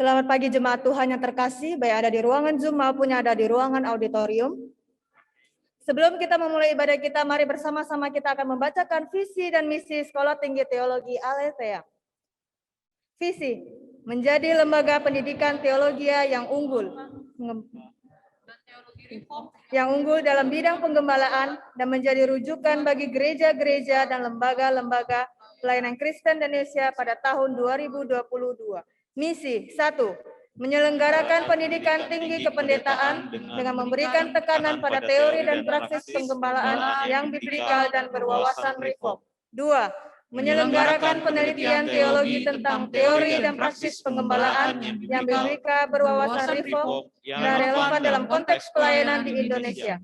Selamat pagi jemaat Tuhan yang terkasih, baik ada di ruangan Zoom maupun ada di ruangan auditorium. Sebelum kita memulai ibadah kita, mari bersama-sama kita akan membacakan visi dan misi Sekolah Tinggi Teologi Aletheia. Visi, menjadi lembaga pendidikan teologi yang unggul dalam bidang penggembalaan dan menjadi rujukan bagi gereja-gereja dan lembaga-lembaga pelayanan Kristen Indonesia pada tahun 2022. Misi 1. Menyelenggarakan pendidikan tinggi kependetaan dengan memberikan tekanan pada teori dan praksis penggembalaan yang biblikal dan berwawasan reform. 2. Menyelenggarakan penelitian teologi tentang teori dan praksis penggembalaan yang biblikal berwawasan reform dan relevan dalam konteks pelayanan di Indonesia.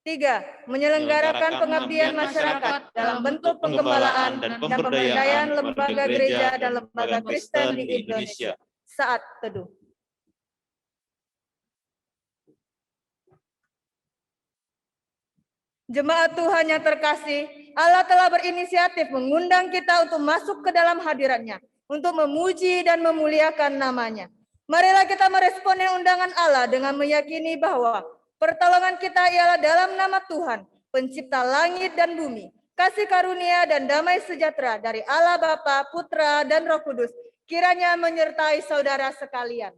3. Menyelenggarakan pengabdian masyarakat dalam bentuk penggembalaan dan pemberdayaan lembaga gereja dan lembaga Kristen di Indonesia. Saat teduh. Jemaat Tuhan yang terkasih, Allah telah berinisiatif mengundang kita untuk masuk ke dalam hadirat-Nya, untuk memuji dan memuliakan nama-Nya. Marilah kita meresponi undangan Allah dengan meyakini bahwa pertolongan kita ialah dalam nama Tuhan, pencipta langit dan bumi. Kasih karunia dan damai sejahtera dari Allah Bapa, Putra, dan Roh Kudus kiranya menyertai saudara sekalian.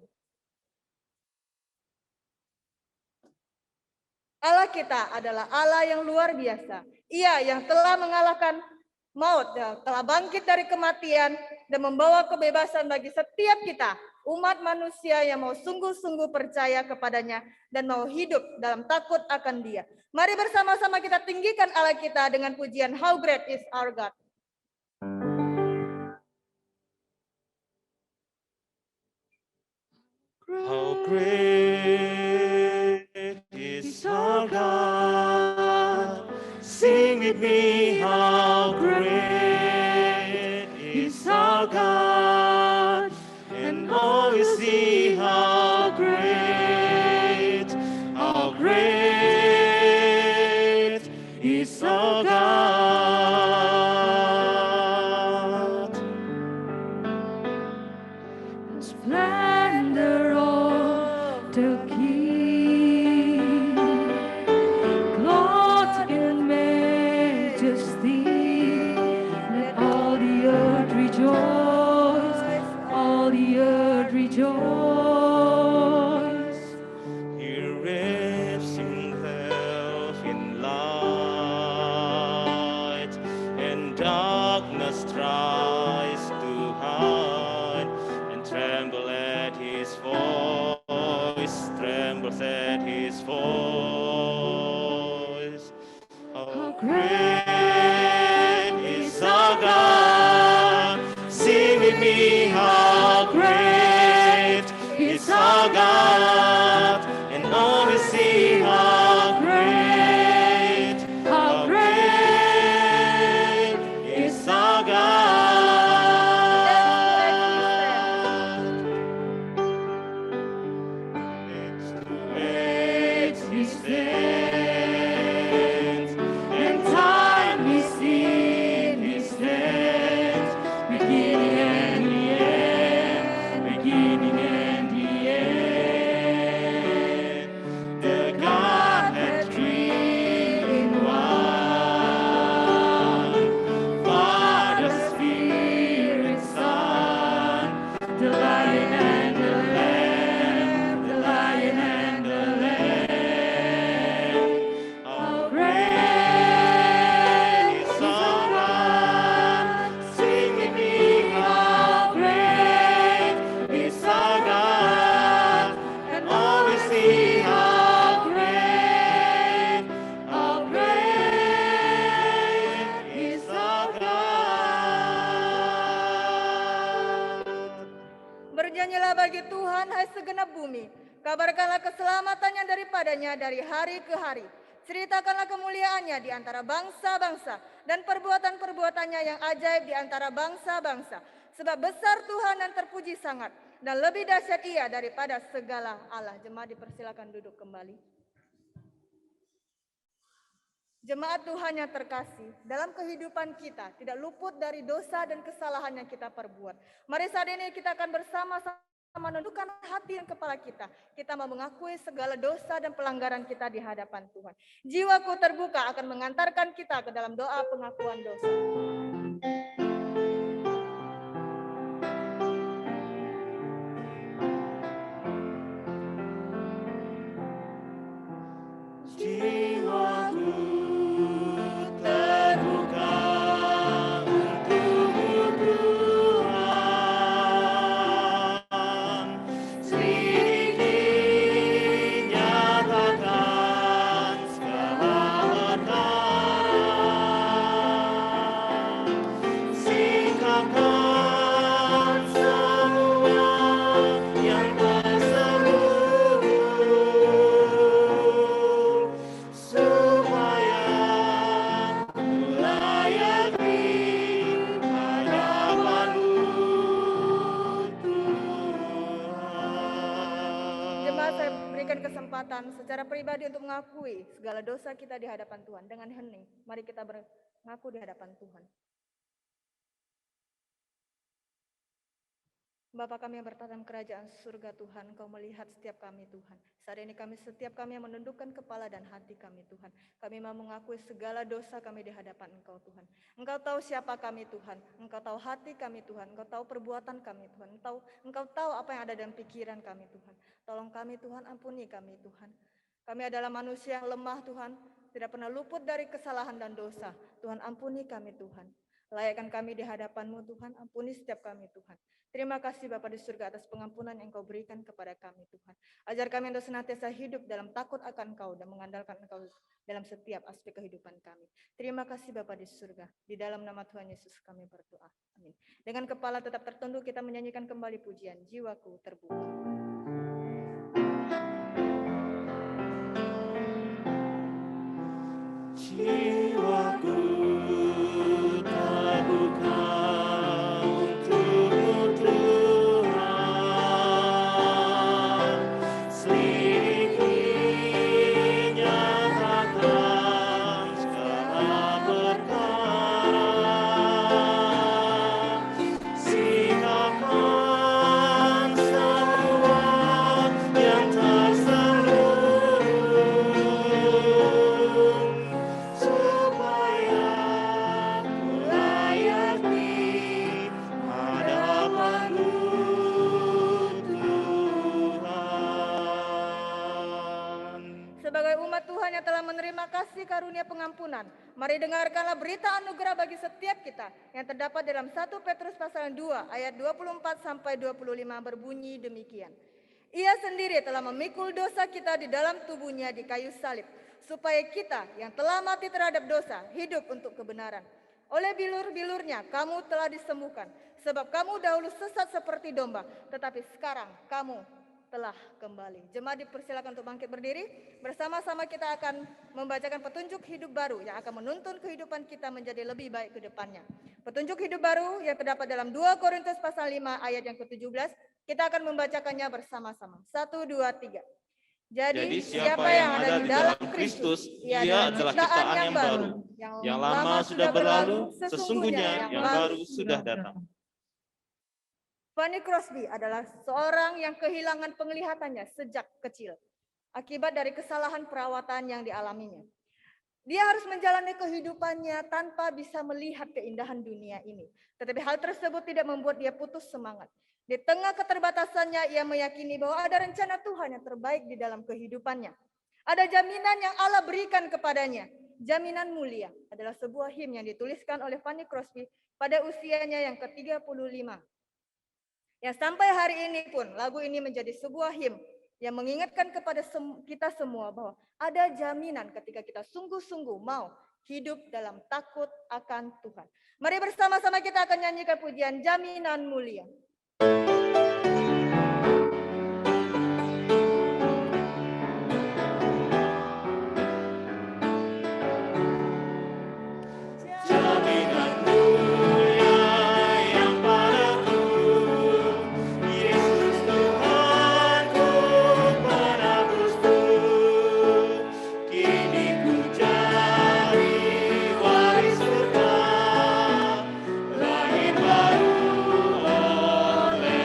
Allah kita adalah Allah yang luar biasa. Ia yang telah mengalahkan maut, telah bangkit dari kematian dan membawa kebebasan bagi setiap kita, umat manusia yang mau sungguh-sungguh percaya kepadanya dan mau hidup dalam takut akan Dia. Mari bersama-sama kita tinggikan Allah kita dengan pujian How Great is Our God. How great is our God. Sing with me, how great is our God. And all will see how great is our God. The splendor of the King, clothed in majesty, let all the earth rejoice, all the earth rejoice. He wraps himself in light, and darkness tries to hide, and tremble at his voice, trembles at his voice. How great is our God. Sing with me, how great is our God. And all will see how great is our God. Age he stands, and time is in his hands, beginning and the end, beginning and the end. The Godhead three in one, Father, Spirit, Son, the Lion and the Lamb, the Lion and the Lamb. How great is our God. Sing with me, how great is our God. And all will see how great is our God. Bernyanyilah bagi Tuhan, hai segenap bumi. Kabarkanlah keselamatannya daripadanya dari hari ke hari. Ceritakanlah kemuliaannya di antara bangsa-bangsa dan perbuatan-perbuatannya yang ajaib di antara bangsa-bangsa. Sebab besar Tuhan dan terpuji sangat, dan lebih dahsyat Ia daripada segala Allah. Jemaat dipersilakan duduk kembali. Jemaat Tuhan yang terkasih, dalam kehidupan kita tidak luput dari dosa dan kesalahan yang kita perbuat. Mari saat ini kita akan bersama-sama menundukkan hati dan kepala kita. Kita mau mengakui segala dosa dan pelanggaran kita di hadapan Tuhan. Jiwaku terbuka akan mengantarkan kita ke dalam doa pengakuan dosa. Jiwaku terbuka untukmu Tuhan, selidiki nyatakan segala perkara, sikapkan semua yang tersembunyi, supaya ku layak di hadapan-Mu, Tuhan. Jemaat, saya berikan kesempatan secara pribadi untuk mengakui segala dosa kita di hadapan Tuhan. Dengan hening, mari kita mengaku di hadapan Tuhan. Bapa kami yang bertata dalam kerajaan surga Tuhan, Engkau melihat setiap kami Tuhan. Saat ini setiap kami yang menundukkan kepala dan hati kami Tuhan. Kami mau mengakui segala dosa kami di hadapan Engkau Tuhan. Engkau tahu siapa kami Tuhan. Engkau tahu hati kami Tuhan. Engkau tahu perbuatan kami Tuhan. Engkau tahu apa yang ada dalam pikiran kami Tuhan. Tolong kami Tuhan, ampuni kami Tuhan. Kami adalah manusia yang lemah Tuhan. Tidak pernah luput dari kesalahan dan dosa. Tuhan, ampuni kami Tuhan. Layakkan kami di hadapan-Mu Tuhan. Ampuni setiap kami Tuhan. Terima kasih Bapa di surga atas pengampunan yang Engkau berikan kepada kami Tuhan. Ajar kami untuk senantiasa hidup dalam takut akan Engkau dan mengandalkan Engkau dalam setiap aspek kehidupan kami. Terima kasih Bapa di surga. Di dalam nama Tuhan Yesus kami berdoa. Amin. Dengan kepala tetap tertunduk kita menyanyikan kembali pujian Jiwaku Terbuka. Jiwaku terbuka untukmu Tuhan, selidiki nyatakan segala perkara, sikapkan semua yang tersembunyi, supaya ku layak di hadapan-Mu, Tuhan. Sebagai umat Tuhan yang telah menerima kasih karunia pengampunan, mari dengarkanlah berita anugerah bagi setiap kita yang terdapat dalam 1 Petrus pasal 2 ayat 24 sampai 25 berbunyi demikian. Ia sendiri telah memikul dosa kita di dalam tubuhnya di kayu salib, supaya kita yang telah mati terhadap dosa hidup untuk kebenaran. Oleh bilur-bilurnya kamu telah disembuhkan, sebab kamu dahulu sesat seperti domba, tetapi sekarang kamu telah kembali. Jemaat dipersilakan untuk bangkit berdiri. Bersama-sama kita akan membacakan petunjuk hidup baru yang akan menuntun kehidupan kita menjadi lebih baik ke depannya. Petunjuk hidup baru yang terdapat dalam 2 Korintus pasal 5 ayat yang ke-17. Kita akan membacakannya bersama-sama. 1, 2, 3. Jadi siapa yang ada di dalam Kristus, ia adalah ciptaan yang baru. Yang lama sudah berlalu, sesungguhnya yang baru sudah datang. Fanny Crosby adalah seorang yang kehilangan penglihatannya sejak kecil akibat dari kesalahan perawatan yang dialaminya. Dia harus menjalani kehidupannya tanpa bisa melihat keindahan dunia ini. Tetapi hal tersebut tidak membuat dia putus semangat. Di tengah keterbatasannya, ia meyakini bahwa ada rencana Tuhan yang terbaik di dalam kehidupannya. Ada jaminan yang Allah berikan kepadanya. Jaminan mulia adalah sebuah him yang dituliskan oleh Fanny Crosby pada usianya yang ke-35. Yang sampai hari ini pun lagu ini menjadi sebuah him yang mengingatkan kepada kita semua bahwa ada jaminan ketika kita sungguh-sungguh mau hidup dalam takut akan Tuhan. Mari bersama-sama kita akan nyanyikan pujian Jaminan Mulia. Lahir baru oleh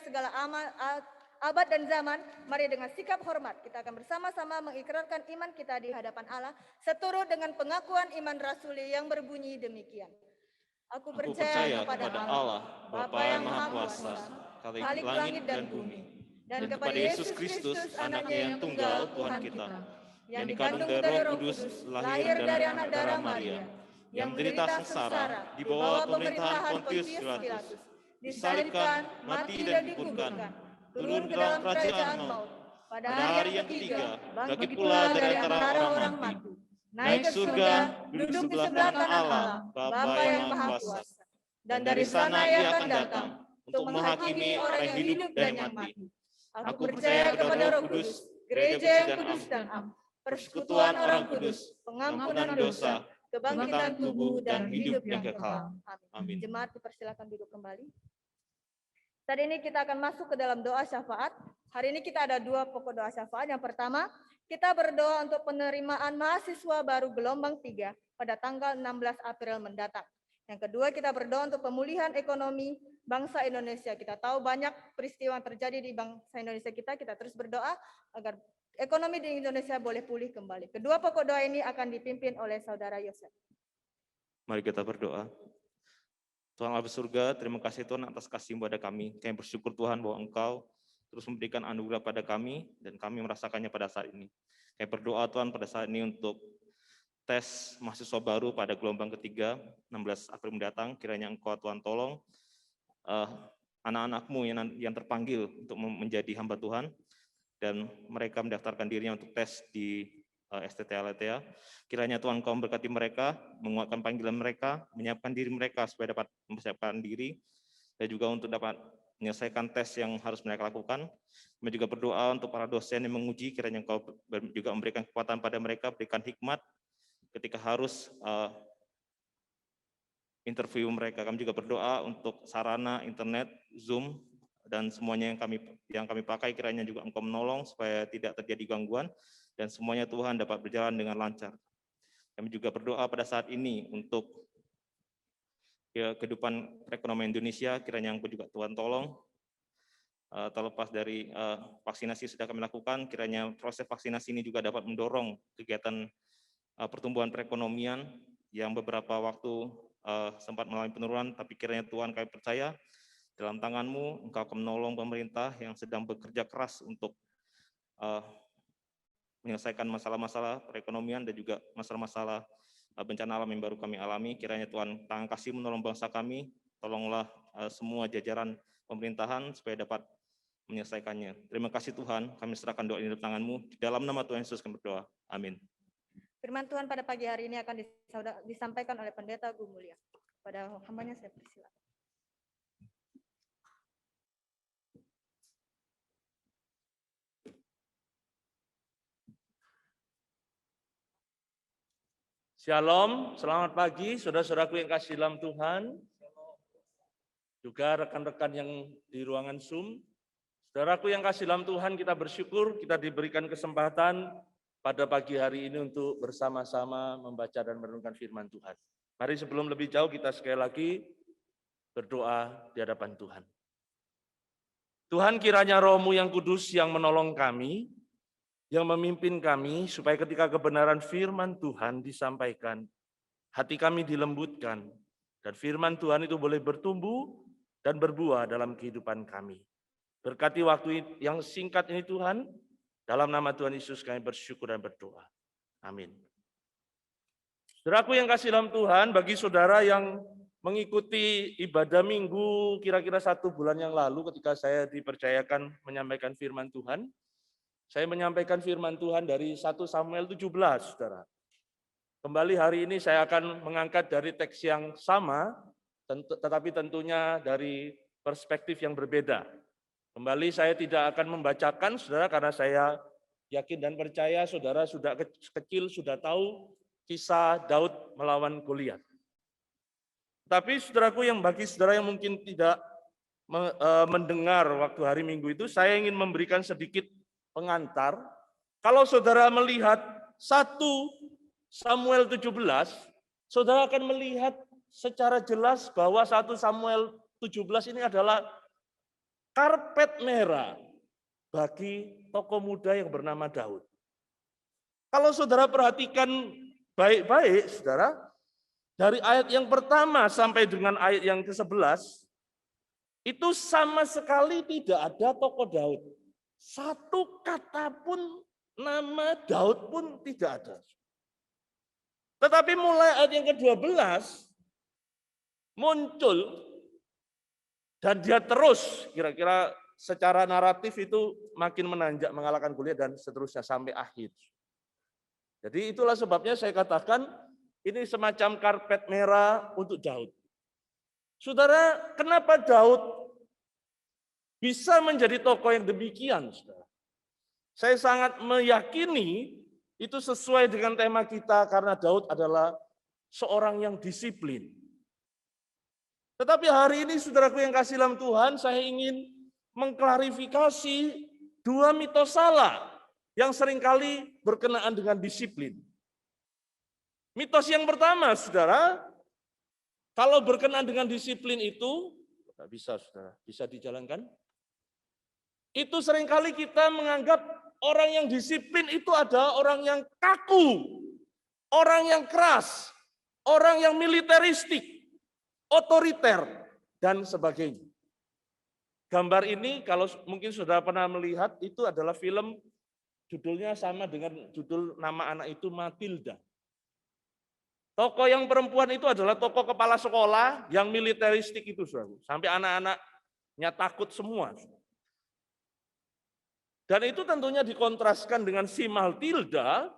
segala abad dan zaman, mari dengan sikap hormat kita akan bersama-sama mengikrarkan iman kita di hadapan Allah seturut dengan pengakuan iman rasuli yang berbunyi demikian. Aku percaya kepada Allah, Bapa yang Maha Kuasa, Khalik langit dan bumi, dan kepada Yesus Kristus, anaknya yang tunggal, Tuhan kita, yang dikandung dari Roh Kudus, lahir dari anak darah Maria, yang menderita sengsara, di bawah pemerintahan Pontius Pilatus, disalibkan, mati dan dikuburkan, turun ke dalam kerajaan maut, pada hari yang ketiga, bangkit pula dari antara orang mati, naik ke surga, duduk di sebelah kanan Allah, Bapa yang Maha Kuasa. Dan dari sana Ia akan datang untuk menghakimi orang yang hidup dan yang mati. Aku percaya kepada Roh Kudus, gereja yang kudus dan am, persekutuan orang kudus, pengampunan dosa, kebangkitan tubuh dan hidup yang kekal. Amin. Jemaat dipersilakan duduk kembali. Saat ini kita akan masuk ke dalam doa syafaat. Hari ini kita ada 2 pokok doa syafaat. Yang pertama, kita berdoa untuk penerimaan mahasiswa baru gelombang 3 pada tanggal 16 April mendatang. Yang kedua, kita berdoa untuk pemulihan ekonomi bangsa Indonesia. Kita tahu banyak peristiwa yang terjadi di bangsa Indonesia kita terus berdoa agar ekonomi di Indonesia boleh pulih kembali. Kedua pokok doa ini akan dipimpin oleh Saudara Yosef. Mari kita berdoa. Tuhan Allah surga, terima kasih Tuhan atas kasih pada kami. Kami bersyukur Tuhan bahwa Engkau terus memberikan anugerah pada kami dan kami merasakannya pada saat ini. Kami berdoa Tuhan pada saat ini untuk tes mahasiswa baru pada gelombang ketiga 16 April mendatang. Kiranya Engkau Tuhan tolong anak-anak-Mu yang terpanggil untuk menjadi hamba Tuhan dan mereka mendaftarkan dirinya untuk tes di STT Aletheia. Kiranya Tuhan Engkau memberkati mereka, menguatkan panggilan mereka, menyiapkan diri mereka supaya dapat mempersiapkan diri dan juga untuk dapat menyelesaikan tes yang harus mereka lakukan. Kami juga berdoa untuk para dosen yang menguji, kiranya Engkau juga memberikan kekuatan pada mereka, berikan hikmat ketika harus interview mereka. Kami juga berdoa untuk sarana internet, Zoom, dan semuanya yang kami pakai, kiranya juga Engkau menolong supaya tidak terjadi gangguan dan semuanya Tuhan dapat berjalan dengan lancar. Kami juga berdoa pada saat ini untuk kehidupan perekonomian Indonesia, kiranya Engkau juga Tuhan tolong. Terlepas dari vaksinasi sudah kami lakukan, kiranya proses vaksinasi ini juga dapat mendorong kegiatan pertumbuhan perekonomian yang beberapa waktu sempat mengalami penurunan, tapi kiranya Tuhan kami percaya dalam tangan-Mu, Engkau akan menolong pemerintah yang sedang bekerja keras untuk menyelesaikan masalah-masalah perekonomian dan juga masalah-masalah bencana alam yang baru kami alami. Kiranya Tuhan tangan kasih menolong bangsa kami, tolonglah semua jajaran pemerintahan supaya dapat menyelesaikannya. Terima kasih Tuhan, kami serahkan doa ini dalam tangan-Mu, di dalam nama Tuhan Yesus kami berdoa. Amin. Firman Tuhan pada pagi hari ini akan disampaikan oleh Pendeta Gu Mulya. Pada hambanya saya persilakan. Shalom, selamat pagi saudara-saudaraku yang kasih dalam Tuhan. Juga rekan-rekan yang di ruangan Zoom. Saudaraku yang kasih dalam Tuhan, kita bersyukur kita diberikan kesempatan pada pagi hari ini untuk bersama-sama membaca dan merenungkan firman Tuhan. Mari sebelum lebih jauh kita sekali lagi berdoa di hadapan Tuhan. Tuhan, kiranya Roh-Mu yang kudus yang menolong kami, yang memimpin kami, supaya ketika kebenaran firman Tuhan disampaikan, hati kami dilembutkan, dan firman Tuhan itu boleh bertumbuh dan berbuah dalam kehidupan kami. Berkati waktu yang singkat ini Tuhan, dalam nama Tuhan Yesus kami bersyukur dan berdoa. Amin. Saudaraku yang kasih dalam Tuhan, bagi saudara yang mengikuti ibadah minggu kira-kira 1 bulan yang lalu ketika saya dipercayakan menyampaikan firman Tuhan, saya menyampaikan firman Tuhan dari 1 Samuel 17, saudara. Kembali hari ini saya akan mengangkat dari teks yang sama, tetapi tentunya dari perspektif yang berbeda. Kembali saya tidak akan membacakan, saudara, karena saya yakin dan percaya saudara sudah kecil sudah tahu kisah Daud melawan Goliat. Tapi saudaraku bagi saudara yang mungkin tidak mendengar waktu hari Minggu itu, saya ingin memberikan sedikit pengantar. Kalau saudara melihat 1 Samuel 17, saudara akan melihat secara jelas bahwa 1 Samuel 17 ini adalah karpet merah bagi tokoh muda yang bernama Daud. Kalau saudara perhatikan baik-baik, saudara, dari ayat yang pertama sampai dengan ayat yang ke-11, itu sama sekali tidak ada tokoh Daud. Satu kata pun, nama Daud pun tidak ada. Tetapi mulai ayat yang ke-12, muncul, dan dia terus, kira-kira secara naratif itu makin menanjak mengalahkan Goliat dan seterusnya sampai akhir. Jadi itulah sebabnya saya katakan ini semacam karpet merah untuk Daud. Saudara, kenapa Daud bisa menjadi tokoh yang demikian, saudara? Saya sangat meyakini itu sesuai dengan tema kita karena Daud adalah seorang yang disiplin. Tetapi hari ini saudaraku yang kasih dalam Tuhan, saya ingin mengklarifikasi dua mitos salah yang seringkali berkenaan dengan disiplin. Mitos yang pertama, saudara, kalau berkenaan dengan disiplin itu, tidak bisa, saudara, bisa dijalankan. Itu seringkali kita menganggap orang yang disiplin itu adalah orang yang kaku, orang yang keras, orang yang militeristik, otoriter, dan sebagainya. Gambar ini kalau mungkin sudah pernah melihat, itu adalah film, judulnya sama dengan judul nama anak itu, Matilda. Tokoh yang perempuan itu adalah tokoh kepala sekolah yang militeristik itu, saudara. Sampai anak-anaknya takut semua. Dan itu tentunya dikontraskan dengan si Matilda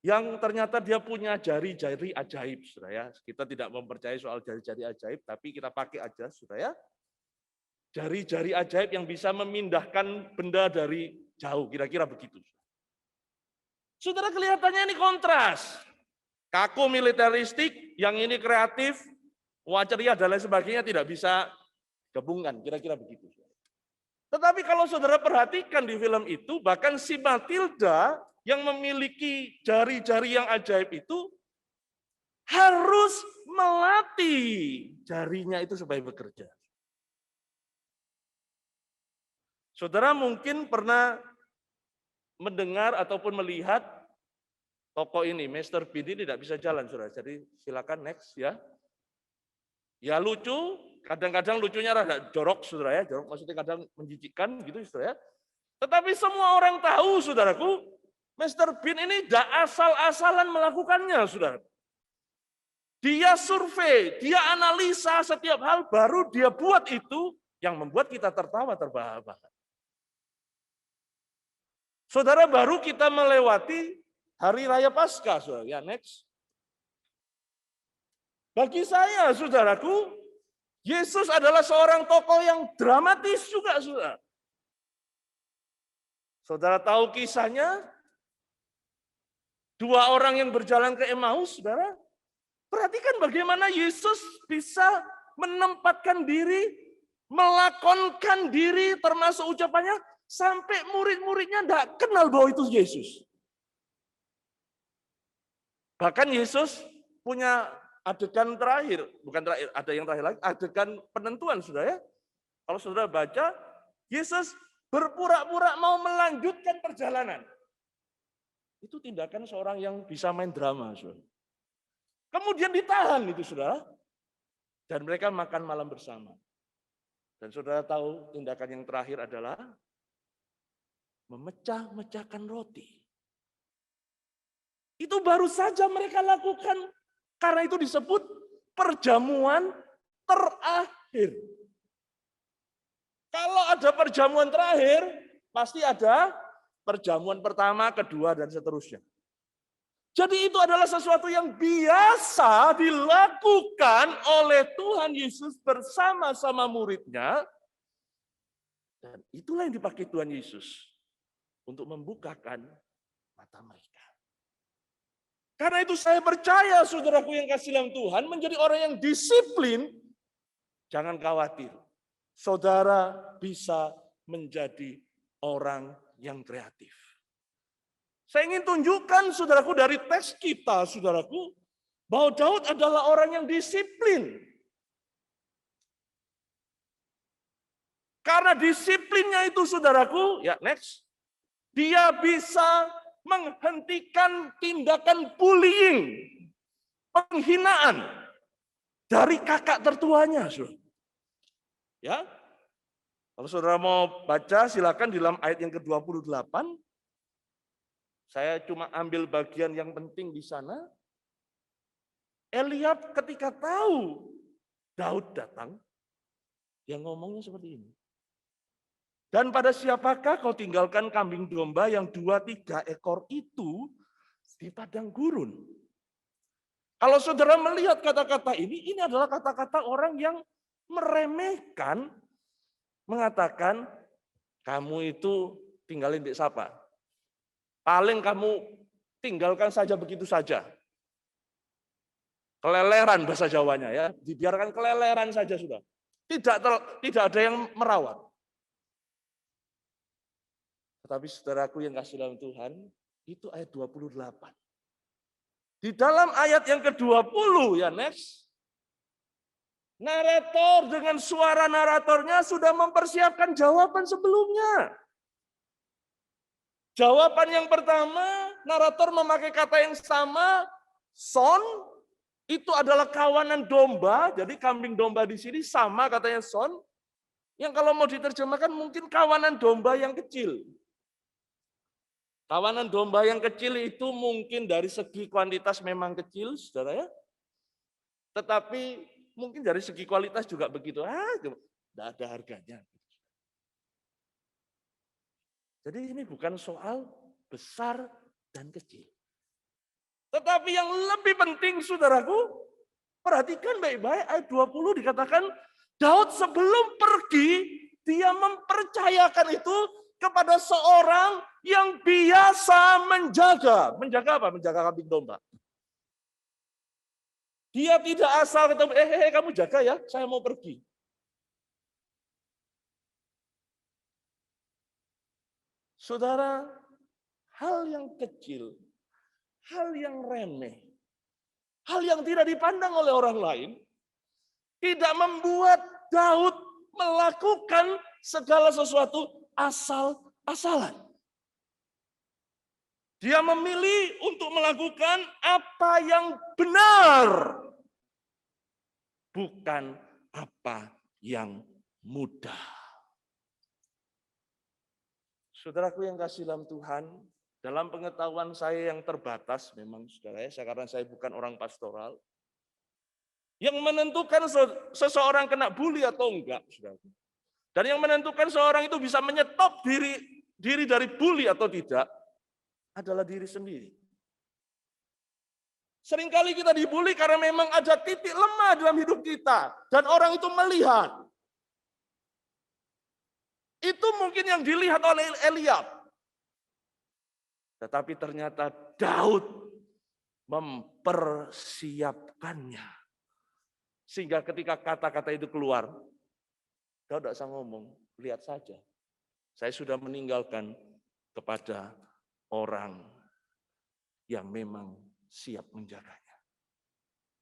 yang ternyata dia punya jari-jari ajaib, saudara ya. Kita tidak mempercayai soal jari-jari ajaib, tapi kita pakai aja, saudara ya. Jari-jari ajaib yang bisa memindahkan benda dari jauh, kira-kira begitu. Saudara, kelihatannya ini kontras. Kaku militeristik, yang ini kreatif, waceria dan lain sebagainya tidak bisa gabungan, kira-kira begitu. Tetapi kalau saudara perhatikan di film itu, bahkan si Matilda yang memiliki jari-jari yang ajaib itu harus melatih jarinya itu supaya bekerja. Saudara mungkin pernah mendengar ataupun melihat tokoh ini, Mr. Bean ini tidak bisa jalan, saudara. Jadi silakan next ya. Ya lucu, kadang-kadang lucunya rada jorok, saudara ya. Jorok maksudnya kadang menjijikkan gitu, saudara ya. Tetapi semua orang tahu, saudaraku, Mr. Bean ini tidak asal-asalan melakukannya, saudara. Dia survei, dia analisa setiap hal, baru dia buat itu yang membuat kita tertawa terbahak-bahak. Saudara, baru kita melewati Hari Raya Paskah, saudara. Ya, next. Bagi saya, saudaraku, Yesus adalah seorang tokoh yang dramatis juga, saudara. Saudara tahu kisahnya? Dua orang yang berjalan ke Emmaus, saudara. Perhatikan bagaimana Yesus bisa menempatkan diri, melakonkan diri, termasuk ucapannya, sampai murid-muridnya tidak kenal bahwa itu Yesus. Bahkan Yesus punya adegan terakhir, bukan terakhir, ada yang terakhir lagi, adegan penentuan, saudara ya. Kalau saudara baca, Yesus berpura-pura mau melanjutkan perjalanan. Itu tindakan seorang yang bisa main drama, saudara. Kemudian ditahan itu, saudara. Dan mereka makan malam bersama. Dan saudara tahu tindakan yang terakhir adalah memecah-mecahkan roti. Itu baru saja mereka lakukan. Karena itu disebut perjamuan terakhir. Kalau ada perjamuan terakhir, pasti ada perjamuan pertama, kedua, dan seterusnya. Jadi itu adalah sesuatu yang biasa dilakukan oleh Tuhan Yesus bersama-sama muridnya. Dan itulah yang dipakai Tuhan Yesus untuk membukakan mata mereka. Karena itu saya percaya, saudaraku yang kasih dalam Tuhan, menjadi orang yang disiplin, jangan khawatir. Saudara bisa menjadi orang yang kreatif. Saya ingin tunjukkan, saudaraku, dari teks kita, saudaraku, bahwa Daud adalah orang yang disiplin. Karena disiplinnya itu, saudaraku, ya next, dia bisa menghentikan tindakan bullying, penghinaan dari kakak tertuanya. Saudara. Ya, kalau saudara mau baca, silakan di dalam ayat yang ke-28. Saya cuma ambil bagian yang penting di sana. Eliab ketika tahu Daud datang, yang ngomongnya seperti ini. Dan pada siapakah kau tinggalkan kambing domba yang 2-3 ekor itu di padang gurun? Kalau saudara melihat kata-kata ini adalah kata-kata orang yang meremehkan, mengatakan, kamu itu tinggalin di siapa? Paling kamu tinggalkan saja begitu saja. Keleleran bahasa Jawanya ya, dibiarkan keleleran saja sudah. Tidak ada yang merawat. Tetapi saudaraku yang kasih dalam Tuhan, itu ayat 28. Di dalam ayat yang ke-20 ya next, narator dengan suara naratornya sudah mempersiapkan jawaban sebelumnya. Jawaban yang pertama, narator memakai kata yang sama, son, itu adalah kawanan domba, jadi kambing domba di sini sama katanya son, yang kalau mau diterjemahkan mungkin kawanan domba yang kecil. Kawanan domba yang kecil itu mungkin dari segi kuantitas memang kecil, saudara ya. Tetapi mungkin dari segi kualitas juga begitu. Tidak ada harganya. Jadi ini bukan soal besar dan kecil. Tetapi yang lebih penting, saudaraku, perhatikan baik-baik ayat 20 dikatakan, Daud sebelum pergi, dia mempercayakan itu kepada seorang yang biasa menjaga. Menjaga apa? Menjaga kambing domba. Dia tidak asal ketemu, kamu jaga ya, saya mau pergi. Saudara, hal yang kecil, hal yang remeh, hal yang tidak dipandang oleh orang lain, tidak membuat Daud melakukan segala sesuatu asal-asalan. Dia memilih untuk melakukan apa yang benar, bukan apa yang mudah. Saudaraku yang kasih dalam Tuhan, dalam pengetahuan saya yang terbatas, memang saudara ya, karena saya bukan orang pastoral, yang menentukan seseorang kena bully atau enggak, saudara. Dan yang menentukan seorang itu bisa menyetop diri dari bully atau tidak, adalah diri sendiri. Seringkali kita dibully karena memang ada titik lemah dalam hidup kita. Dan orang itu melihat. Itu mungkin yang dilihat oleh Eliab. Tetapi ternyata Daud mempersiapkannya. Sehingga ketika kata-kata itu keluar, Daud tidak usah ngomong, lihat saja. Saya sudah meninggalkan kepada orang yang memang siap menjaganya.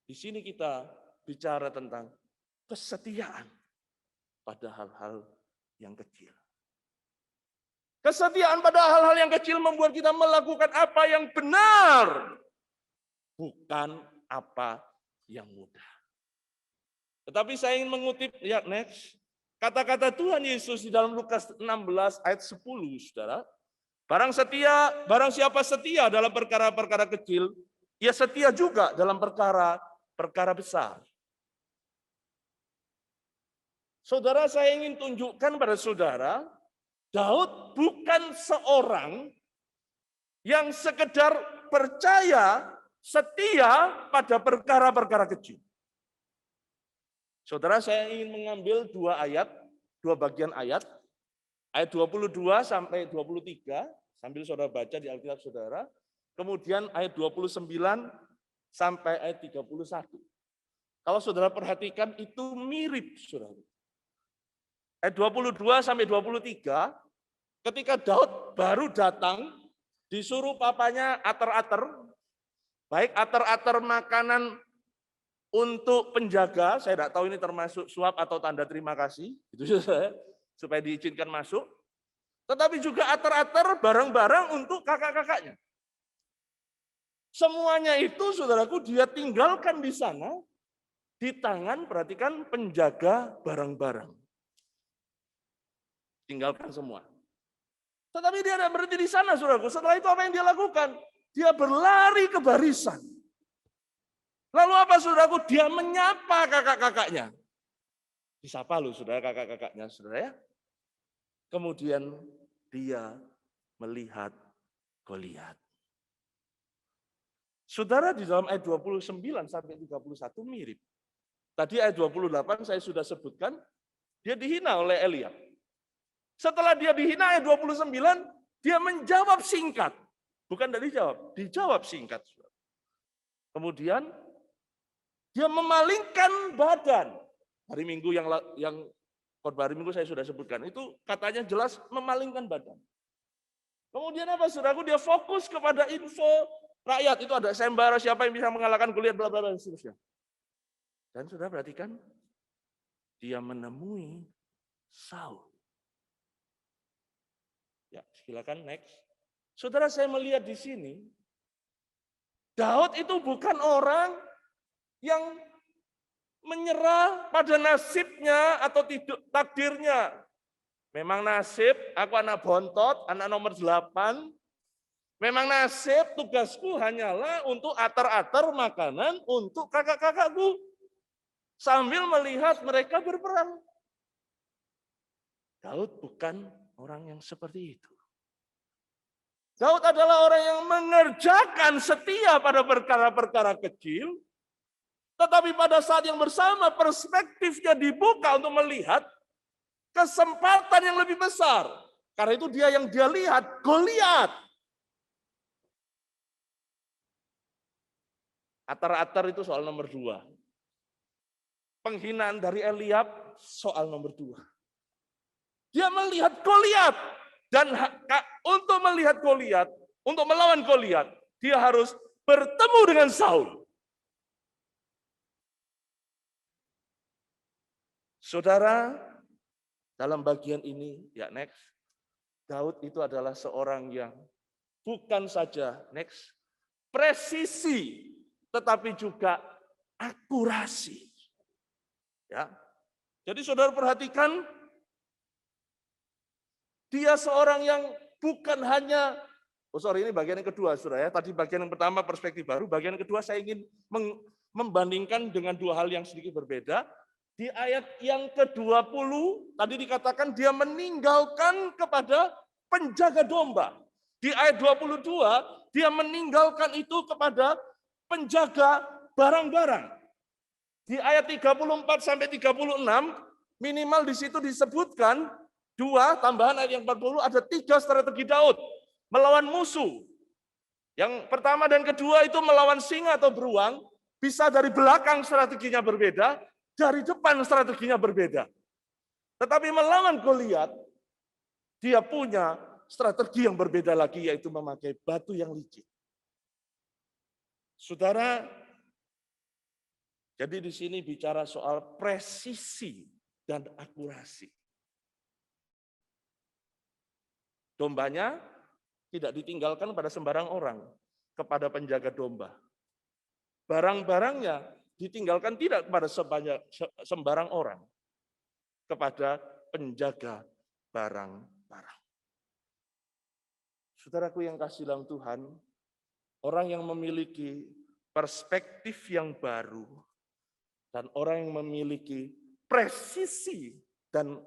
Di sini kita bicara tentang kesetiaan pada hal-hal yang kecil. Kesetiaan pada hal-hal yang kecil membuat kita melakukan apa yang benar, bukan apa yang mudah. Tetapi saya ingin mengutip, ya next, kata-kata Tuhan Yesus di dalam Lukas 16 ayat 10, saudara. Barang siapa setia dalam perkara-perkara kecil, ia setia juga dalam perkara besar. Saudara, saya ingin tunjukkan pada saudara, Daud bukan seorang yang sekedar percaya, setia pada perkara-perkara kecil. Saudara, saya ingin mengambil dua bagian ayat 22 sampai 23, sambil saudara baca di Alkitab saudara. Kemudian ayat 29 sampai ayat 31. Kalau saudara perhatikan itu mirip, saudara. Ayat 22 sampai 23, ketika Daud baru datang, disuruh papanya ater-ater, baik ater-ater makanan untuk penjaga, saya tidak tahu ini termasuk suap atau tanda terima kasih, itu saudara. supaya diizinkan masuk, tetapi juga ater-ater barang-barang untuk kakak-kakaknya. Semuanya itu, saudaraku, dia tinggalkan di sana, di tangan, perhatikan, penjaga barang-barang. Tinggalkan semua. Tetapi dia tidak berhenti di sana, saudaraku. Setelah itu apa yang dia lakukan? Dia berlari ke barisan. Lalu apa, saudaraku? Dia menyapa kakak-kakaknya. Disapa loh, saudara, kakak-kakaknya, saudara ya. Kemudian dia melihat Goliat. Saudara, di dalam ayat 29 sampai 31 mirip. Tadi ayat 28 saya sudah sebutkan, dia dihina oleh Eliab. Setelah dia dihina ayat 29, dia menjawab singkat. Bukan dari jawab, dijawab singkat. Kemudian dia memalingkan badan. Hari Minggu yang khotbah hari Minggu saya sudah sebutkan, itu katanya jelas memalingkan badan. Kemudian apa, saudaraku? Dia fokus kepada info rakyat. Itu ada sayembara, siapa yang bisa mengalahkan Goliat, bla bla bla dan seterusnya. Dan saudara perhatikan, dia menemui Saul. Ya, silakan next. Saudara, saya melihat di sini, Daud itu bukan orang yang menyerah pada nasibnya atau takdirnya. Memang nasib, aku anak bontot, anak nomor 8. Memang nasib, tugasku hanyalah untuk atar-atar makanan untuk kakak-kakakku. Sambil melihat mereka berperang. Daud bukan orang yang seperti itu. Daud adalah orang yang mengerjakan setia pada perkara-perkara kecil, tetapi pada saat yang bersama perspektifnya dibuka untuk melihat kesempatan yang lebih besar. Karena itu dia lihat Goliat. Atar-atar itu soal nomor 2. Penghinaan dari Eliab soal nomor 2. Dia melihat Goliat. Dan untuk melihat Goliat, untuk melawan Goliat, dia harus bertemu dengan Saul. Saudara, dalam bagian ini, ya next, Daud itu adalah seorang yang bukan saja next presisi, tetapi juga akurasi. Ya, jadi saudara perhatikan, dia seorang yang bukan hanya, ini bagian yang kedua, saudara ya. Tadi bagian yang pertama perspektif baru, bagian yang kedua saya ingin membandingkan dengan 2 hal yang sedikit berbeda. Di ayat yang ke-20, tadi dikatakan dia meninggalkan kepada penjaga domba. Di ayat 22, dia meninggalkan itu kepada penjaga barang-barang. Di ayat 34 sampai 36, minimal di situ disebutkan 2, tambahan ayat yang 40, ada 3 strategi Daud melawan musuh. Yang pertama dan kedua itu melawan singa atau beruang, bisa dari belakang strateginya berbeda, dari depan strateginya berbeda. Tetapi melawan Goliat, dia punya strategi yang berbeda lagi, yaitu memakai batu yang licin. Saudara, jadi di sini bicara soal presisi dan akurasi. Dombanya tidak ditinggalkan pada sembarang orang, kepada penjaga domba. Barang-barangnya ditinggalkan tidak kepada sembarang orang, kepada penjaga barang-barang. Saudaraku yang kasih dalam Tuhan, orang yang memiliki perspektif yang baru, dan orang yang memiliki presisi dan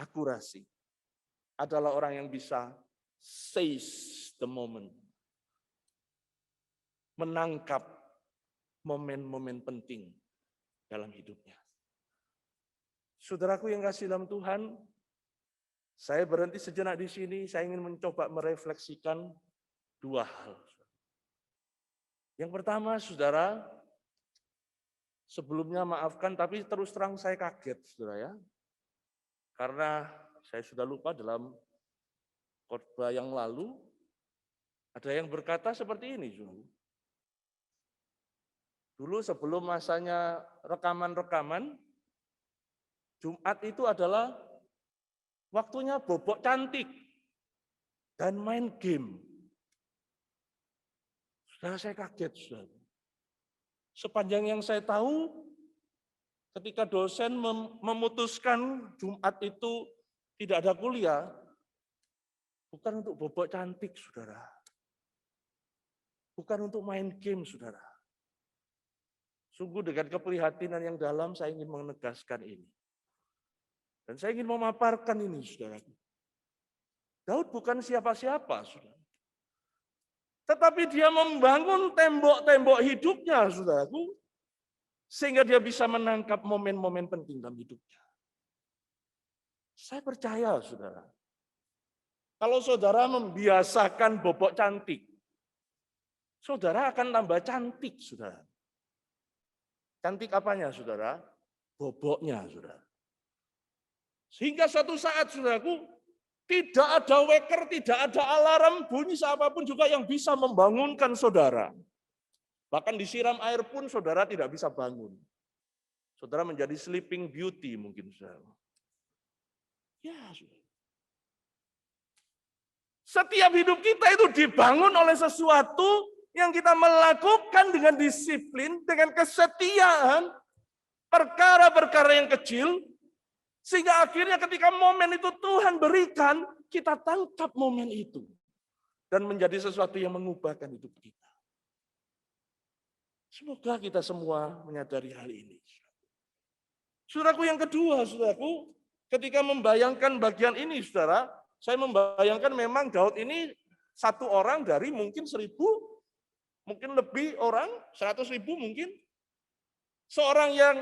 akurasi, adalah orang yang bisa seize the moment. Menangkap momen-momen penting dalam hidupnya. Saudaraku yang kasih dalam Tuhan, saya berhenti sejenak di sini, saya ingin mencoba merefleksikan 2 hal. Yang pertama, saudara, sebelumnya maafkan, tapi terus terang saya kaget, saudara ya. Karena saya sudah lupa dalam khotbah yang lalu, ada yang berkata seperti ini, dulu sebelum masanya rekaman-rekaman, Jumat itu adalah Waktunya bobok cantik dan main game. Saudara, saya kaget, saudara. Sepanjang yang saya tahu, ketika dosen memutuskan Jumat itu tidak ada kuliah, bukan untuk bobok cantik, saudara. Bukan untuk main game, saudara. Sungguh dengan keprihatinan yang dalam saya ingin menegaskan ini. Dan saya ingin memaparkan ini, saudara. Daud bukan siapa-siapa, saudara. Tetapi dia membangun tembok-tembok hidupnya, saudaraku, sehingga dia bisa menangkap momen-momen penting dalam hidupnya. Saya percaya, saudara, kalau saudara membiasakan bobok cantik, saudara akan tambah cantik, saudara. Cantik apanya, saudara? Boboknya, saudara. Sehingga suatu saat, saudaraku, tidak ada weker, tidak ada alarm, bunyi siapapun juga yang bisa membangunkan saudara. Bahkan disiram air pun saudara tidak bisa bangun. Saudara menjadi sleeping beauty mungkin, saudara. Ya, saudara. Setiap hidup kita itu dibangun oleh sesuatu yang kita melakukan dengan disiplin, dengan kesetiaan, perkara-perkara yang kecil, sehingga akhirnya ketika momen itu Tuhan berikan, kita tangkap momen itu. Dan menjadi sesuatu yang mengubahkan hidup kita. Semoga kita semua menyadari hal ini. Saudaraku yang kedua, saudaraku, ketika membayangkan bagian ini, saudara, saya membayangkan memang Daud ini satu orang dari mungkin 1.000, mungkin lebih orang, 100.000 mungkin. Seorang yang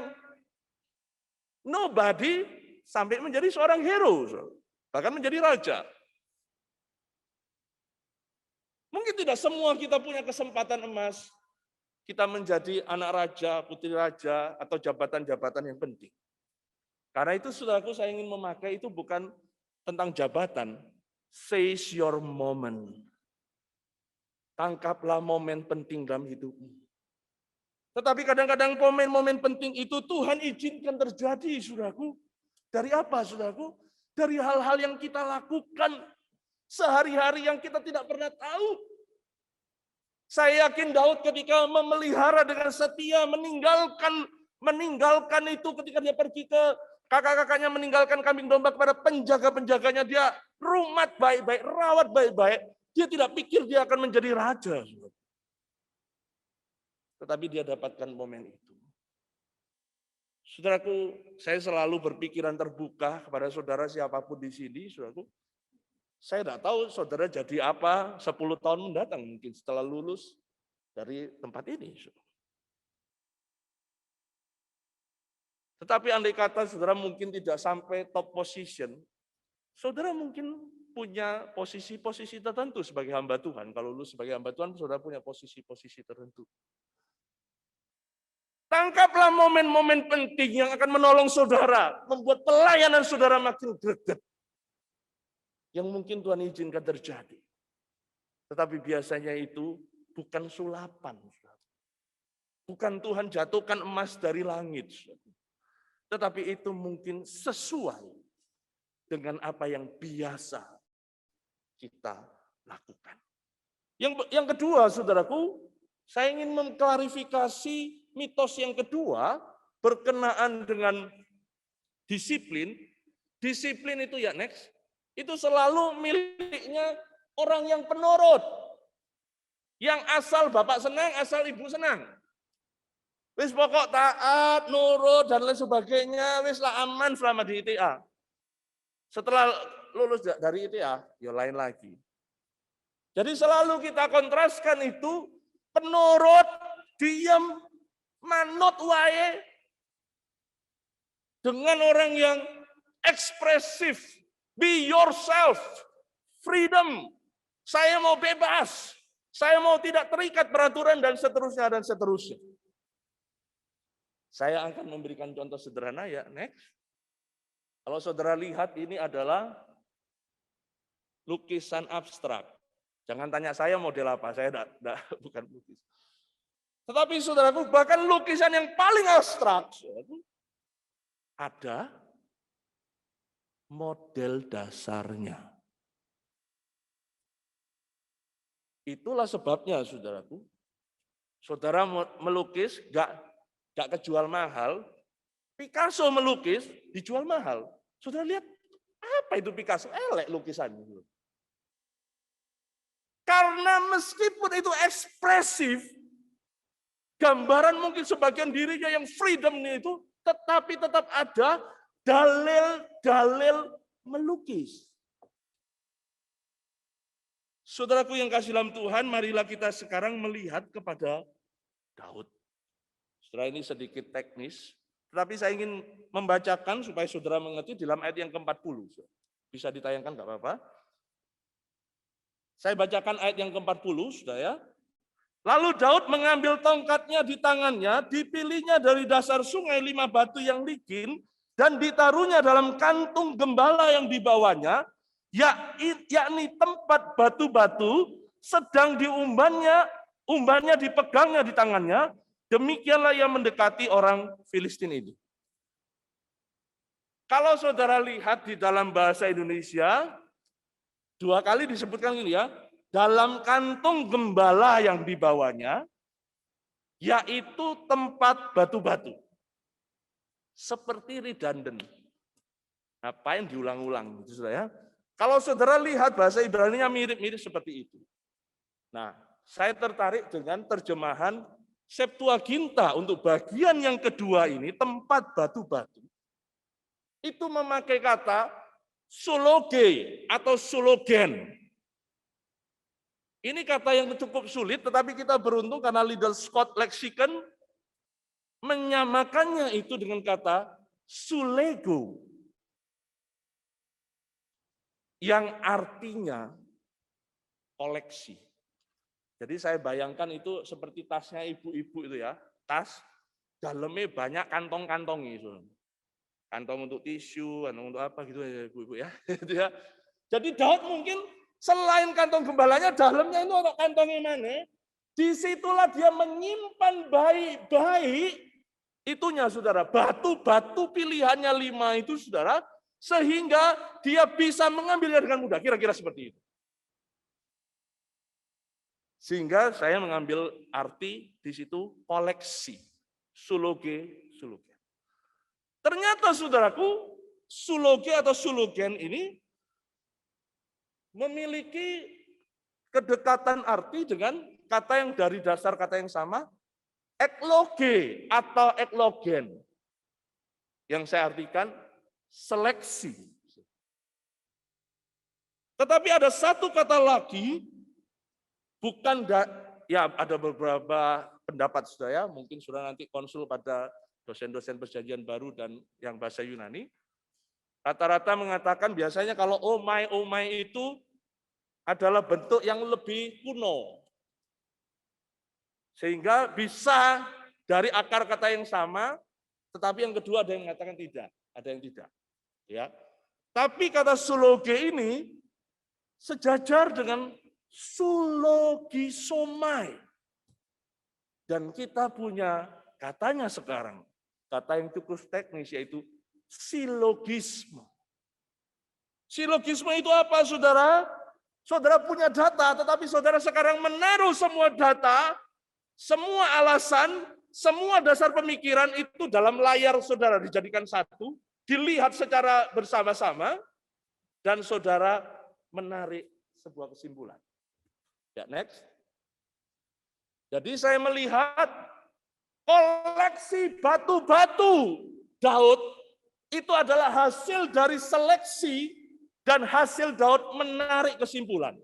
nobody sampai menjadi seorang hero, bahkan menjadi raja. Mungkin tidak semua kita punya kesempatan emas, kita menjadi anak raja, putri raja, atau jabatan-jabatan yang penting. Karena itu, saudaraku, saya ingin memakai itu bukan tentang jabatan, seize your moment. Tangkaplah momen penting dalam hidupmu. Tetapi kadang-kadang momen-momen penting itu Tuhan izinkan terjadi, saudaraku. Dari apa, saudaraku? Dari hal-hal yang kita lakukan sehari-hari yang kita tidak pernah tahu. Saya yakin Daud ketika memelihara dengan setia, meninggalkan itu ketika dia pergi ke kakak-kakaknya, meninggalkan kambing domba kepada penjaga-penjaganya, dia rumat baik-baik, rawat baik-baik. Dia tidak pikir dia akan menjadi raja. Tetapi dia dapatkan momen itu. Saudaraku, saya selalu berpikiran terbuka kepada saudara siapapun di sini, saudaraku. Saya tidak tahu saudara jadi apa 10 tahun mendatang, mungkin setelah lulus dari tempat ini. Tetapi andai kata saudara mungkin tidak sampai top position, saudara mungkin punya posisi-posisi tertentu sebagai hamba Tuhan. Kalau lulus sebagai hamba Tuhan, saudara punya posisi-posisi tertentu. Tangkaplah momen-momen penting yang akan menolong saudara, membuat pelayanan saudara makin greget. Yang mungkin Tuhan izinkan terjadi. Tetapi biasanya itu bukan sulapan. Bukan Tuhan jatuhkan emas dari langit. Tetapi itu mungkin sesuai dengan apa yang biasa kita lakukan. Yang kedua, saudaraku, saya ingin mengklarifikasi mitos yang kedua berkenaan dengan disiplin. Disiplin itu ya next, itu selalu miliknya orang yang penurut. Yang asal bapak senang, asal ibu senang. Wis pokok taat, nurut, dan lain sebagainya, wis lah aman selama di ITA. Setelah lulus dari ITA, ya lain lagi. Jadi selalu kita kontraskan itu, penurut, diam, manut wae, dengan orang yang ekspresif, be yourself, freedom, saya mau bebas, saya mau tidak terikat peraturan, dan seterusnya, dan seterusnya. Saya akan memberikan contoh sederhana ya, next. Kalau saudara lihat ini adalah lukisan abstrak. Jangan tanya saya model apa, saya bukan lukis. Tetapi saudaraku, bahkan lukisan yang paling abstrak, ada model dasarnya. Itulah sebabnya, saudaraku. Saudara melukis gak kejual mahal, Picasso melukis dijual mahal. Saudara lihat, apa itu Picasso? Elek lukisannya. Karena meskipun itu ekspresif, gambaran mungkin sebagian dirinya yang freedom itu, tetapi tetap ada dalil-dalil melukis. Saudaraku yang kasih dalam Tuhan, marilah kita sekarang melihat kepada Daud. Saudara, ini sedikit teknis, tetapi saya ingin membacakan supaya saudara mengerti dalam ayat yang ke-40. Bisa ditayangkan, enggak apa-apa. Saya bacakan ayat yang ke-40, saudara ya. Lalu Daud mengambil tongkatnya di tangannya, dipilihnya dari dasar sungai 5 batu yang licin, dan ditaruhnya dalam kantung gembala yang dibawanya, yakni tempat batu-batu, sedang umbannya dipegangnya di tangannya, demikianlah ia mendekati orang Filistin ini. Kalau saudara lihat di dalam bahasa Indonesia, 2 kali disebutkan ini ya, dalam kantung gembala yang dibawanya, yaitu tempat batu-batu. Seperti redundant. Ngapain diulang-ulang gitu saudara ya? Kalau saudara lihat bahasa Ibrani-nya mirip-mirip seperti itu. Nah, saya tertarik dengan terjemahan Septuaginta untuk bagian yang kedua ini, tempat batu-batu. Itu memakai kata sologe atau sologen. Ini kata yang cukup sulit, tetapi kita beruntung karena Liddell Scott Lexicon menyamakannya itu dengan kata sulego, yang artinya koleksi. Jadi saya bayangkan itu seperti tasnya ibu-ibu itu ya, tas dalamnya banyak kantong-kantong itu. Kantong untuk tisu, kantong untuk apa gitu ya ibu-ibu ya. Jadi Daud mungkin selain kantong gembalanya, dalamnya itu ada kantongnya mana? Disitulah dia menyimpan baik-baik itunya, saudara. Batu-batu pilihannya 5 itu, saudara, sehingga dia bisa mengambilnya dengan mudah. Kira-kira seperti itu. Sehingga saya mengambil arti di situ koleksi. Suloge. Ternyata, saudaraku, suloge atau sulogen ini memiliki kedekatan arti dengan kata yang dari dasar kata yang sama, ekloge atau eklogen. Yang saya artikan seleksi. Tetapi ada satu kata lagi, ya ada beberapa pendapat saudara, mungkin saudara nanti konsul pada dosen-dosen perjanjian baru dan yang bahasa Yunani. Rata-rata mengatakan biasanya kalau omai itu adalah bentuk yang lebih kuno. Sehingga bisa dari akar kata yang sama, tetapi yang kedua ada yang mengatakan tidak, ada yang tidak. Ya. Tapi kata suloge ini sejajar dengan sulogisomai. Dan kita punya katanya sekarang, kata yang cukup teknis yaitu silogisme. Silogisme itu apa, saudara? Saudara punya data, tetapi saudara sekarang menaruh semua data, semua alasan, semua dasar pemikiran itu dalam layar saudara dijadikan satu, dilihat secara bersama-sama, dan saudara menarik sebuah kesimpulan. Ya, next. Jadi saya melihat koleksi batu-batu Daud itu adalah hasil dari seleksi dan hasil Daud menarik kesimpulan.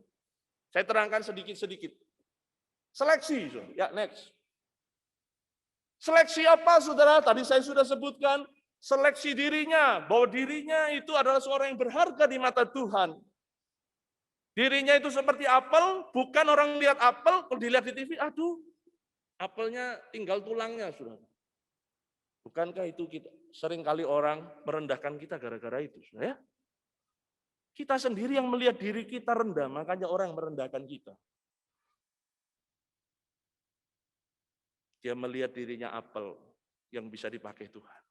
Saya terangkan sedikit-sedikit. Seleksi, ya next. Seleksi apa, saudara? Tadi saya sudah sebutkan, seleksi dirinya, bahwa dirinya itu adalah seorang yang berharga di mata Tuhan. Dirinya itu seperti apel, bukan orang lihat apel, kalau dilihat di TV, aduh, apelnya tinggal tulangnya, saudara. Bukankah itu kita seringkali orang merendahkan kita gara-gara itu, saudara? Kita sendiri yang melihat diri kita rendah, makanya orang merendahkan kita. Dia melihat dirinya apel yang bisa dipakai Tuhan.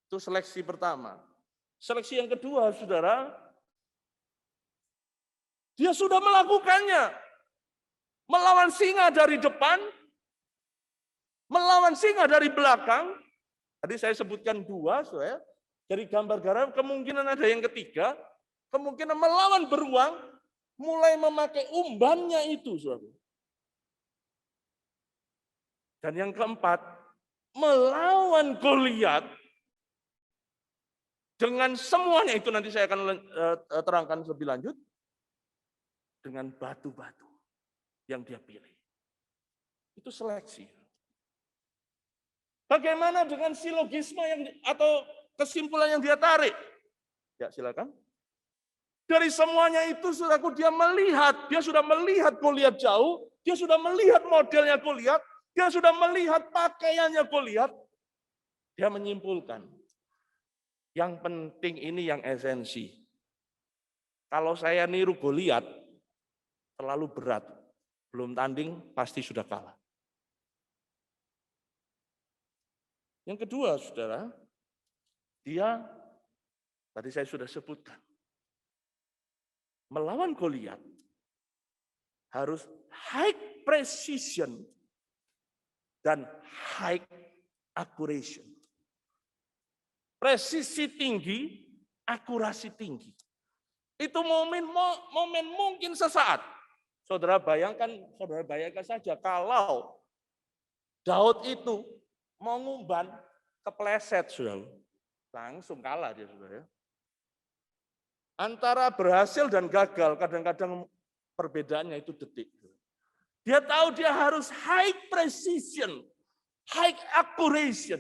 Itu seleksi pertama. Seleksi yang kedua, saudara, dia sudah melakukannya. Melawan singa dari depan, melawan singa dari belakang. Tadi saya sebutkan dua, saudara. Dari gambar-gambar kemungkinan ada yang ketiga, kemungkinan melawan beruang, mulai memakai umbannya itu, saudara. Dan yang keempat, melawan Goliat dengan semuanya itu nanti saya akan terangkan lebih lanjut, dengan batu-batu yang dia pilih. Itu seleksi. Bagaimana dengan silogisme yang atau kesimpulan yang dia tarik? Ya, silakan. Dari semuanya itu, saudaraku, dia sudah melihat Goliat jauh, dia sudah melihat modelnya Goliat, dia sudah melihat pakaiannya Goliat. Dia menyimpulkan, yang penting ini yang esensi. Kalau saya niru Goliat, terlalu berat. Belum tanding, pasti sudah kalah. Yang kedua, saudara, dia, tadi saya sudah sebutkan, melawan Goliat harus high precision dan high accuracy. Presisi tinggi, akurasi tinggi. Itu momen mungkin sesaat. Saudara bayangkan saja kalau Daud itu mau ngumban, kepleset, saudara. Langsung kalah dia, saudara. Antara berhasil dan gagal, kadang-kadang perbedaannya itu detik. Dia tahu dia harus high precision, high accuracy.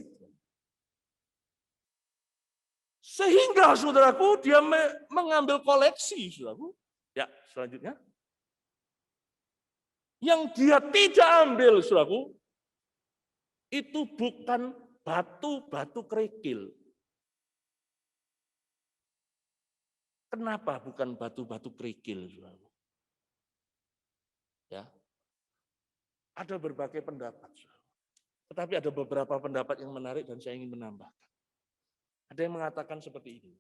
Sehingga, saudaraku, dia mengambil koleksi, saudaraku. Ya, selanjutnya. Yang dia tidak ambil, saudaraku, itu bukan batu-batu kerikil. Kenapa bukan batu-batu kerikil, saudaraku? Ya. Ada berbagai pendapat, saudaraku. Tetapi ada beberapa pendapat yang menarik dan saya ingin menambahkan. Ada yang mengatakan seperti ini.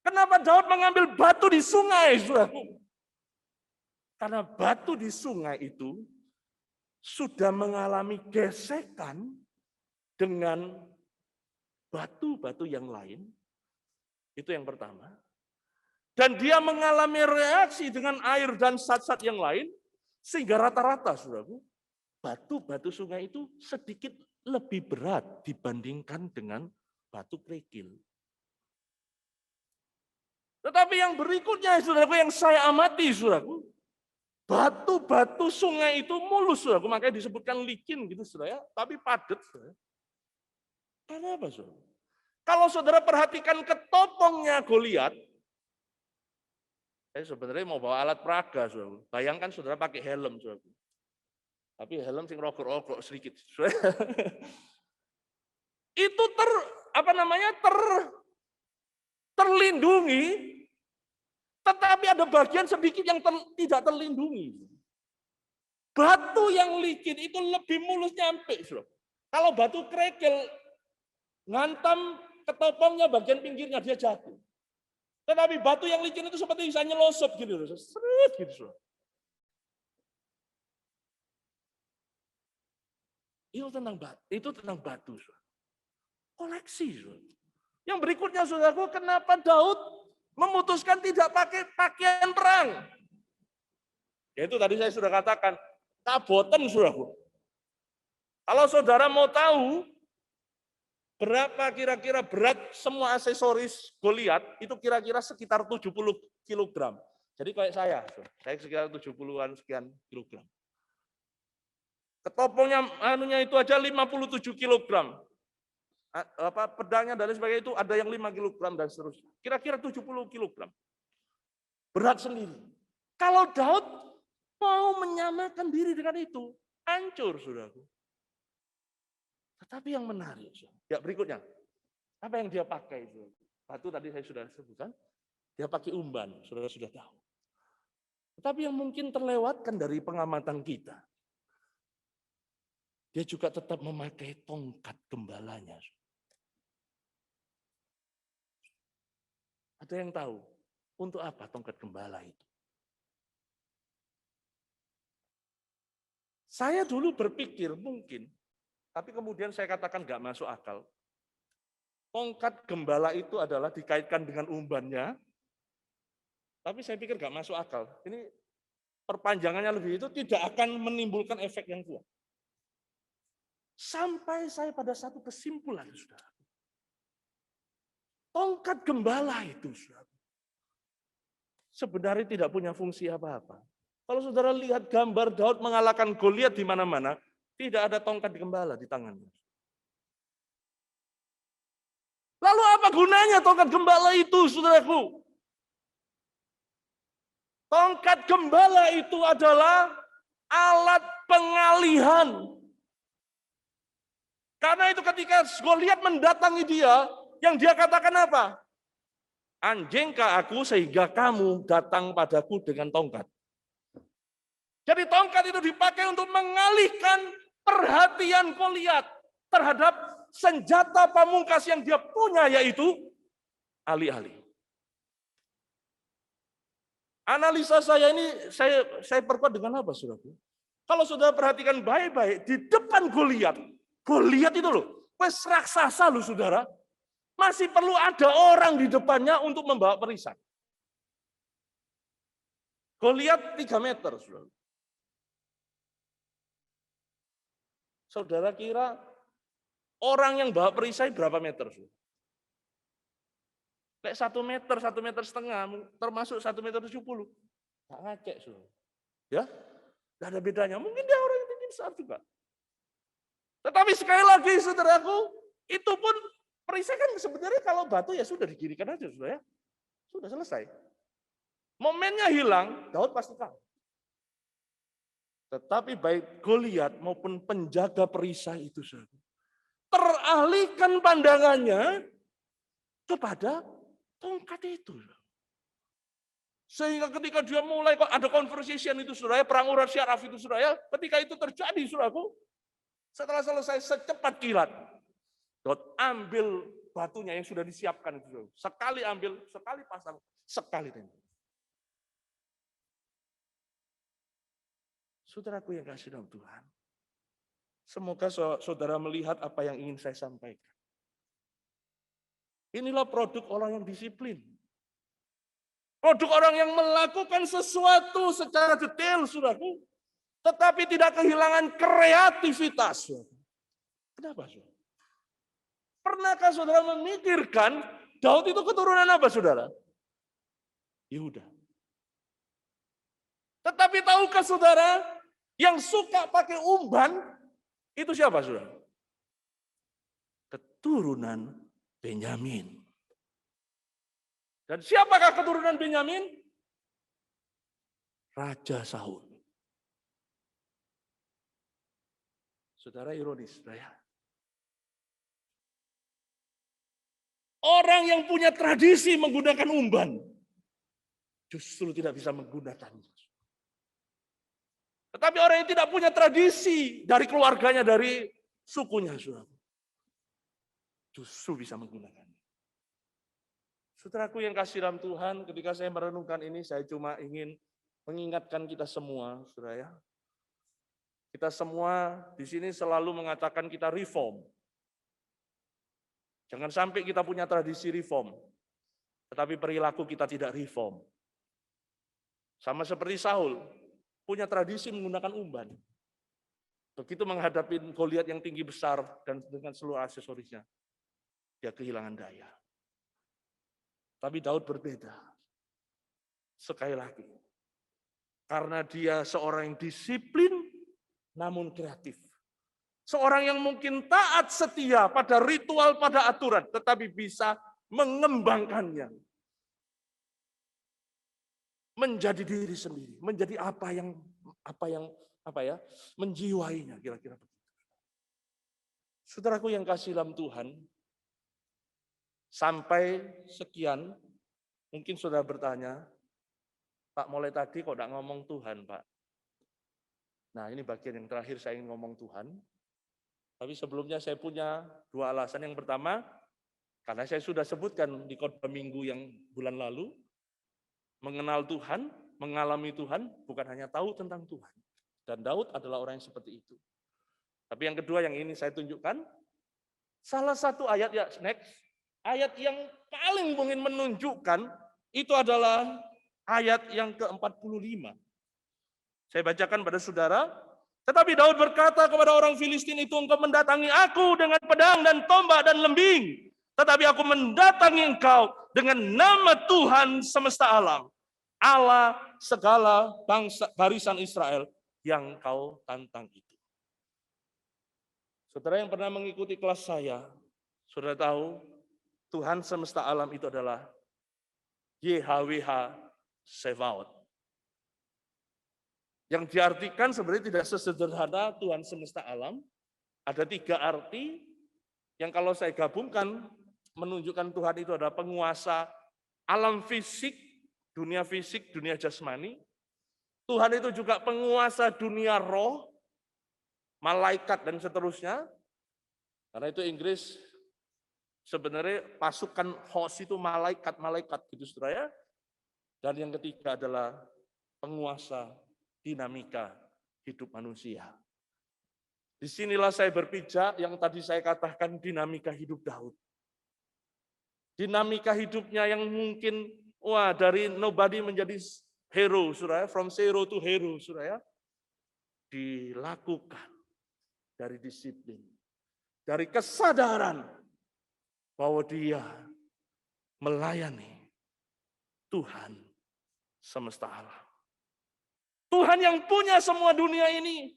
Kenapa Daud mengambil batu di sungai, saudaraku? Karena batu di sungai itu sudah mengalami gesekan dengan batu-batu yang lain. Itu yang pertama. Dan dia mengalami reaksi dengan air dan zat-zat yang lain, sehingga rata-rata, saudaraku, batu-batu sungai itu sedikit lebih berat dibandingkan dengan batu kerikil. Tetapi yang berikutnya, saudaraku, yang saya amati, saudaraku, batu-batu sungai itu mulus, saudaraku, makanya disebutkan licin gitu, saudara, tapi padat, saudara. Karena apa, saudara? Kalau saudara perhatikan ketopongnya Goliat, saya sebenarnya mau bawa alat peraga, saudara. Bayangkan saudara pakai helm, saudara. Tapi helm sing rogok-rogok sedikit. Itu terlindungi, tetapi ada bagian sedikit yang tidak terlindungi. Batu yang licin itu lebih mulus nyampe, saudara. Kalau batu kerikil ngantam ketopongnya bagian pinggirnya dia jatuh. Tetapi batu yang licin itu seperti bisa nyelosop gitu, seret gitu, saudara. Itu tentang batu, saudara. Koleksi, saudara. Yang berikutnya, saudaraku, kenapa Daud memutuskan tidak pakai pakaian perang? Yaitu tadi saya sudah katakan, kaboten, saudaraku. Kalau saudara mau tahu berapa kira-kira berat semua aksesoris Goliat, itu kira-kira sekitar 70 kg. Jadi kayak saya sekitar 70-an sekian kilogram. Ketopongnya itu aja 57 kg. Pedangnya dan sebagainya itu ada yang 5 kg dan seterusnya. Kira-kira 70 kg. Berat sendiri. Kalau Daud mau menyamakan diri dengan itu, hancur, saudaraku. Tetapi yang menarik, ya berikutnya, apa yang dia pakai itu? Batu tadi saya sudah sebutkan, dia pakai umban, saudara sudah tahu. Tetapi yang mungkin terlewatkan dari pengamatan kita, dia juga tetap memakai tongkat gembalanya. Ada yang tahu untuk apa tongkat gembala itu? Saya dulu berpikir mungkin, tapi kemudian saya katakan nggak masuk akal. Tongkat gembala itu adalah dikaitkan dengan umbannya, tapi saya pikir nggak masuk akal. Ini perpanjangannya lebih itu tidak akan menimbulkan efek yang kuat. Sampai saya pada satu kesimpulan, saudara. Tongkat gembala itu, saudara, sebenarnya tidak punya fungsi apa-apa. Kalau saudara lihat gambar Daud mengalahkan Goliat di mana-mana, tidak ada tongkat gembala di tangannya. Lalu apa gunanya tongkat gembala itu, saudaraku? Tongkat gembala itu adalah alat pengalihan. Karena itu ketika Goliat mendatangi dia, yang dia katakan apa? Anjingkah aku sehingga kamu datang padaku dengan tongkat. Jadi tongkat itu dipakai untuk mengalihkan perhatian Goliat terhadap senjata pamungkas yang dia punya, yaitu alih-alih. Analisa saya ini saya perkuat dengan apa, saudaraku? Kalau saudara perhatikan baik-baik, di depan Goliat itu loh, wes raksasa loh saudara, masih perlu ada orang di depannya untuk membawa perisai. Goliat 3 meter, saudara. Saudara kira orang yang bawa perisai berapa meter? Kayak 1 meter, 1,5 meter, termasuk 1,70 meter. Nggak ngacek, saudara. Ya, nggak ada bedanya. Mungkin dia orang yang tinggi besar juga. Tetapi sekali lagi, saudaraku, itu pun perisai kan sebenarnya kalau batu ya sudah digirikan aja, saudara. Ya. Sudah selesai. Momennya hilang, Daud pasti kalah. Tetapi baik Goliat maupun penjaga perisai itu, saudara, teralihkan pandangannya kepada tongkat itu. Sehingga ketika dia mulai ada conversation itu, saudara, perang urat syaraf itu, saudara, ketika itu terjadi, saudaraku, setelah selesai secepat kilat, Daud ambil batunya yang sudah disiapkan itu, saudara. Sekali ambil, sekali pasang, sekali tembak. Saudaraku yang kasih dalam Tuhan, semoga saudara melihat apa yang ingin saya sampaikan. Inilah produk orang yang disiplin. Produk orang yang melakukan sesuatu secara detail, saudaraku, tetapi tidak kehilangan kreativitas. Kenapa, saudara? Pernahkah saudara memikirkan Daud itu keturunan apa, saudara? Yehuda. Tetapi tahukah saudara, yang suka pakai umban, itu siapa, saudara? Keturunan Benyamin. Dan siapakah keturunan Benyamin? Raja Saul. Saudara, ironis, saudara. Orang yang punya tradisi menggunakan umban, justru tidak bisa menggunakannya. Tetapi orang yang tidak punya tradisi dari keluarganya, dari sukunya, saudara, justru bisa menggunakannya. Saudaraku yang kasih dalam Tuhan, ketika saya merenungkan ini, saya cuma ingin mengingatkan kita semua, saudara. Kita semua di sini selalu mengatakan kita reform. Jangan sampai kita punya tradisi reform, tetapi perilaku kita tidak reform. Sama seperti Saul, punya tradisi menggunakan umban. Begitu menghadapi Goliat yang tinggi besar dan dengan seluruh aksesorisnya, dia kehilangan daya. Tapi Daud berbeda. Sekali lagi, karena dia seorang yang disiplin namun kreatif. Seorang yang mungkin taat setia pada ritual, pada aturan, tetapi bisa mengembangkannya menjadi diri sendiri, menjadi apa yang menjiwainya, kira-kira begitu. Saudaraku yang kasih dalam Tuhan, sampai sekian, mungkin saudara bertanya, Pak, mulai tadi kok tidak ngomong Tuhan, Pak? Nah, ini bagian yang terakhir saya ingin ngomong Tuhan. Tapi sebelumnya saya punya 2 alasan. Yang pertama, Karena saya sudah sebutkan di khotbah minggu yang bulan lalu, mengenal Tuhan, mengalami Tuhan, bukan hanya tahu tentang Tuhan. Dan Daud adalah orang yang seperti itu. Tapi yang kedua yang ini saya tunjukkan, salah satu ayat ya, next, ayat yang paling mungkin menunjukkan itu adalah ayat yang ke-45. Saya bacakan pada saudara, tetapi Daud berkata kepada orang Filistin itu, engkau mendatangi aku dengan pedang dan tombak dan lembing, tetapi aku mendatangi engkau dengan nama Tuhan semesta alam, Allah segala bangsa barisan Israel yang kau tantang itu. Saudara yang pernah mengikuti kelas saya, saudara tahu Tuhan semesta alam itu adalah YHWH Sevaot. Yang diartikan sebenarnya tidak sesederhana Tuhan semesta alam. Ada 3 arti yang kalau saya gabungkan menunjukkan Tuhan itu adalah penguasa alam fisik, dunia jasmani. Tuhan itu juga penguasa dunia roh, malaikat dan seterusnya. Karena itu Inggris sebenarnya pasukan host itu malaikat gitu saudara ya. Dan yang ketiga adalah penguasa dinamika hidup manusia. Disinilah saya berpijak yang tadi saya katakan dinamika hidup Daud. Dinamika hidupnya yang mungkin dari nobody menjadi hero, saudara, from zero to hero, saudara, dilakukan dari disiplin, dari kesadaran bahwa dia melayani Tuhan semesta alam. Tuhan yang punya semua dunia ini.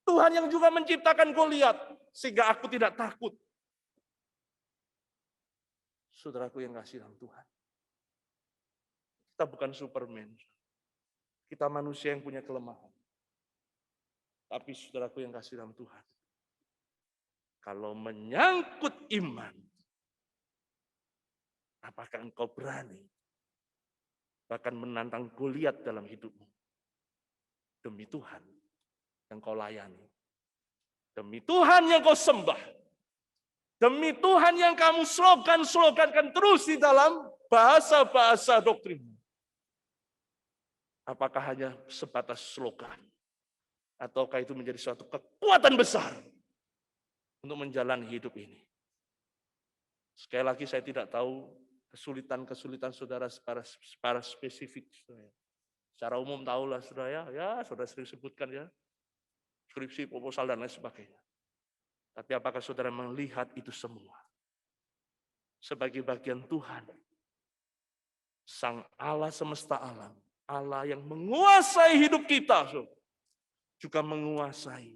Tuhan yang juga menciptakan Goliat sehingga aku tidak takut. Saudaraku yang kasih dalam Tuhan. Kita bukan Superman. Kita manusia yang punya kelemahan. Tapi saudaraku yang kasih dalam Tuhan. Kalau menyangkut iman, apakah engkau berani bahkan menantang Goliat dalam hidupmu? Demi Tuhan yang kau layani. Demi Tuhan yang kau sembah. Demi Tuhan yang kamu slogankan terus di dalam bahasa-bahasa doktrin. Apakah hanya sebatas slogan? Ataukah itu menjadi suatu kekuatan besar untuk menjalani hidup ini? Sekali lagi saya tidak tahu kesulitan-kesulitan saudara secara spesifik. Secara umum tahulah saudara ya saudara sering sebutkan ya. Skripsi, proposal, dan lain sebagainya. Tapi apakah saudara melihat itu semua sebagai bagian Tuhan? Sang Allah semesta alam, Allah yang menguasai hidup kita, juga menguasai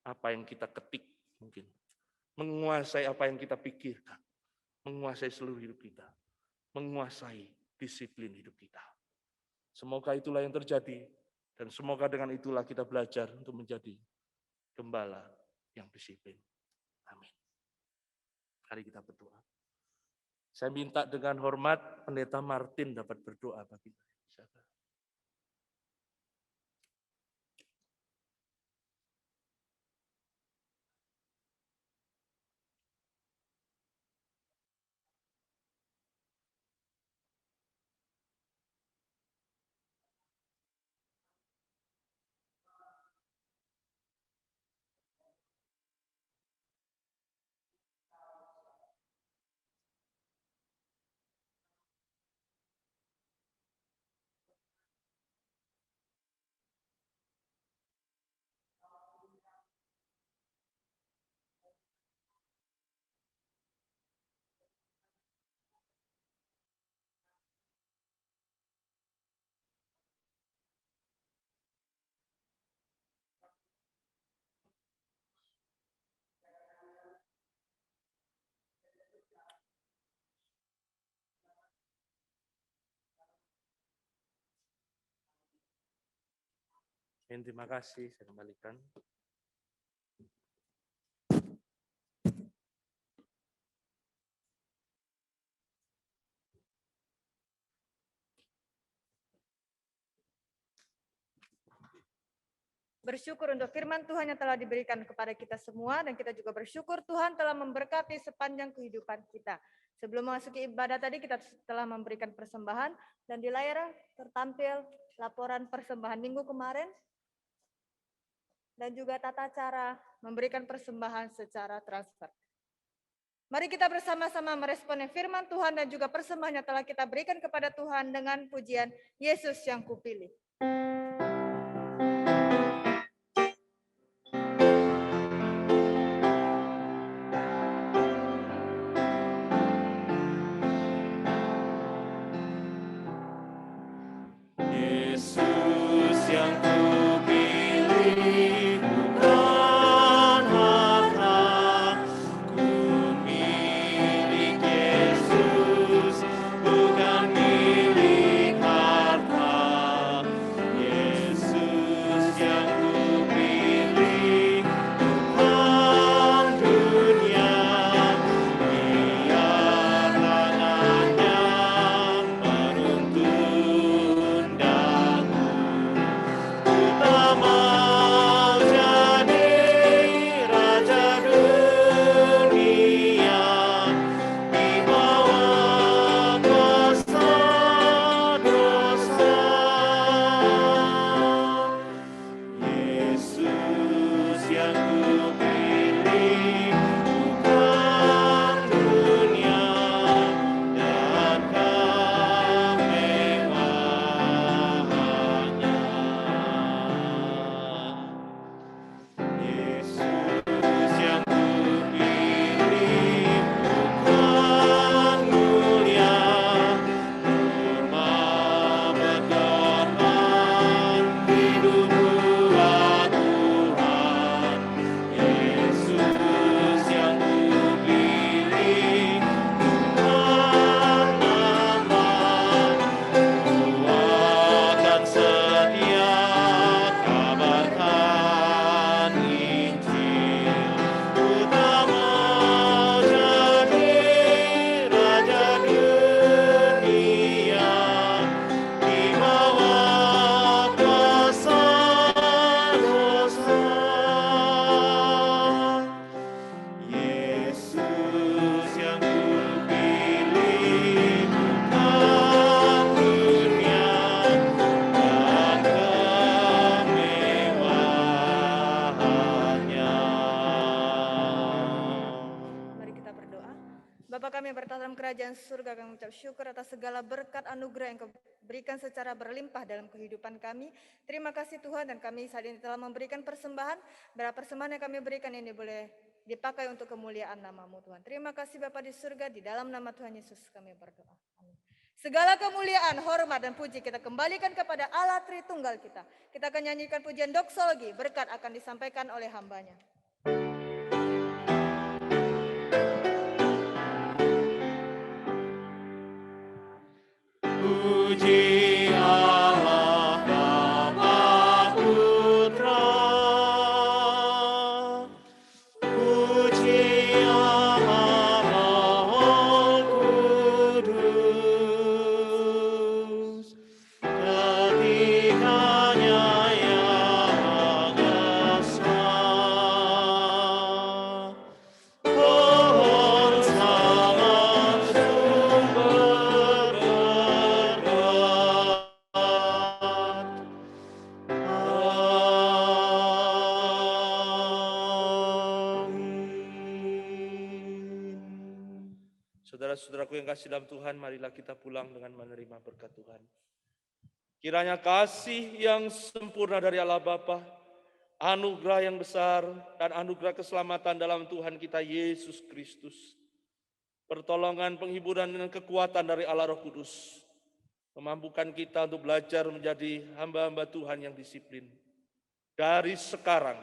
apa yang kita ketik mungkin. Menguasai apa yang kita pikirkan. Menguasai seluruh hidup kita. Menguasai disiplin hidup kita. Semoga itulah yang terjadi. Dan semoga dengan itulah kita belajar untuk menjadi gembala yang disiplin. Amin. Mari kita berdoa. Saya minta dengan hormat Pendeta Martin dapat berdoa bagi kita. Terima kasih, saya kembalikan. Bersyukur untuk firman Tuhan yang telah diberikan kepada kita semua, dan kita juga bersyukur Tuhan telah memberkati sepanjang kehidupan kita. Sebelum memasuki ibadah tadi, kita telah memberikan persembahan, dan di layar tertampil laporan persembahan minggu kemarin, dan juga tata cara memberikan persembahan secara transfer. Mari kita bersama-sama merespon firman Tuhan dan juga persembahan yang telah kita berikan kepada Tuhan dengan pujian Yesus yang kupilih. Yesus yang kupilih, bukan harta. Ku milik Yesus, bukan milik harta. Yesus yang kupilih, bukan dunia. Biar tangannya menuntun daku. Ku tak mau jadi raja dunia, di bawah kuasa dosa. Yesus yang kupilih, bukan dunia dan kemewahannya. Yesus yang kupilih, bukan mulia, rumah berkorban, hidup buat Tuhan. Yesus yang kupilih, bukan nama, kuat dan setia, kabarkan Injil. Ku tak mau jadi raja dunia, di bawah kuasa dosa. Yesus yang kupilih, bukan dunia dan kemewahannya. Mari kita berdoa. Bapa kami yang bertata dalam kerajaan surga, kami mengucap syukur atas segala berkat anugerah yang Kau berikan secara berlimpah dalam kehidupan kami. Terima kasih Tuhan, dan kami saat ini telah memberikan persembahan. Berapa persembahan yang kami berikan ini boleh dipakai untuk kemuliaan nama-Mu Tuhan. Terima kasih Bapa di surga, di dalam nama Tuhan Yesus kami berdoa. Amin. Segala kemuliaan, hormat, dan puji kita kembalikan kepada Allah Tritunggal kita. Kita akan nyanyikan pujian doksologi, berkat akan disampaikan oleh hambanya. Puji Allah Bapa Putra, puji Allah Roh Kudus, ketiganya yang esa. Pohon sama sumber berkat. Amin. Saudara-saudaraku yang kasih dalam Tuhan, marilah kita pulang dengan menerima berkat Tuhan. Kiranya kasih yang sempurna dari Allah Bapa, anugerah yang besar, dan anugerah keselamatan dalam Tuhan kita Yesus Kristus, pertolongan, penghiburan, dan kekuatan dari Allah Roh Kudus, memampukan kita untuk belajar menjadi hamba-hamba Tuhan yang disiplin, dari sekarang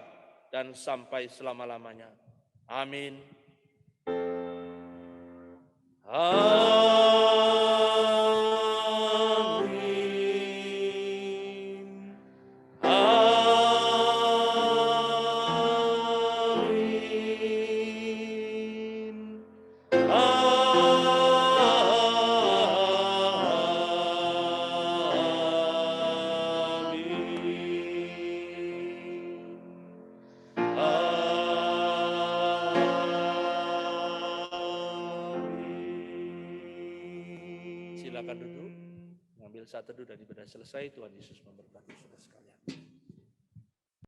dan sampai selama-lamanya. Amin. Amin. Amin. Amin. Silakan duduk, mengambil saat teduh dan ibadah selesai. Tuhan Yesus memberkati saudara sekalian.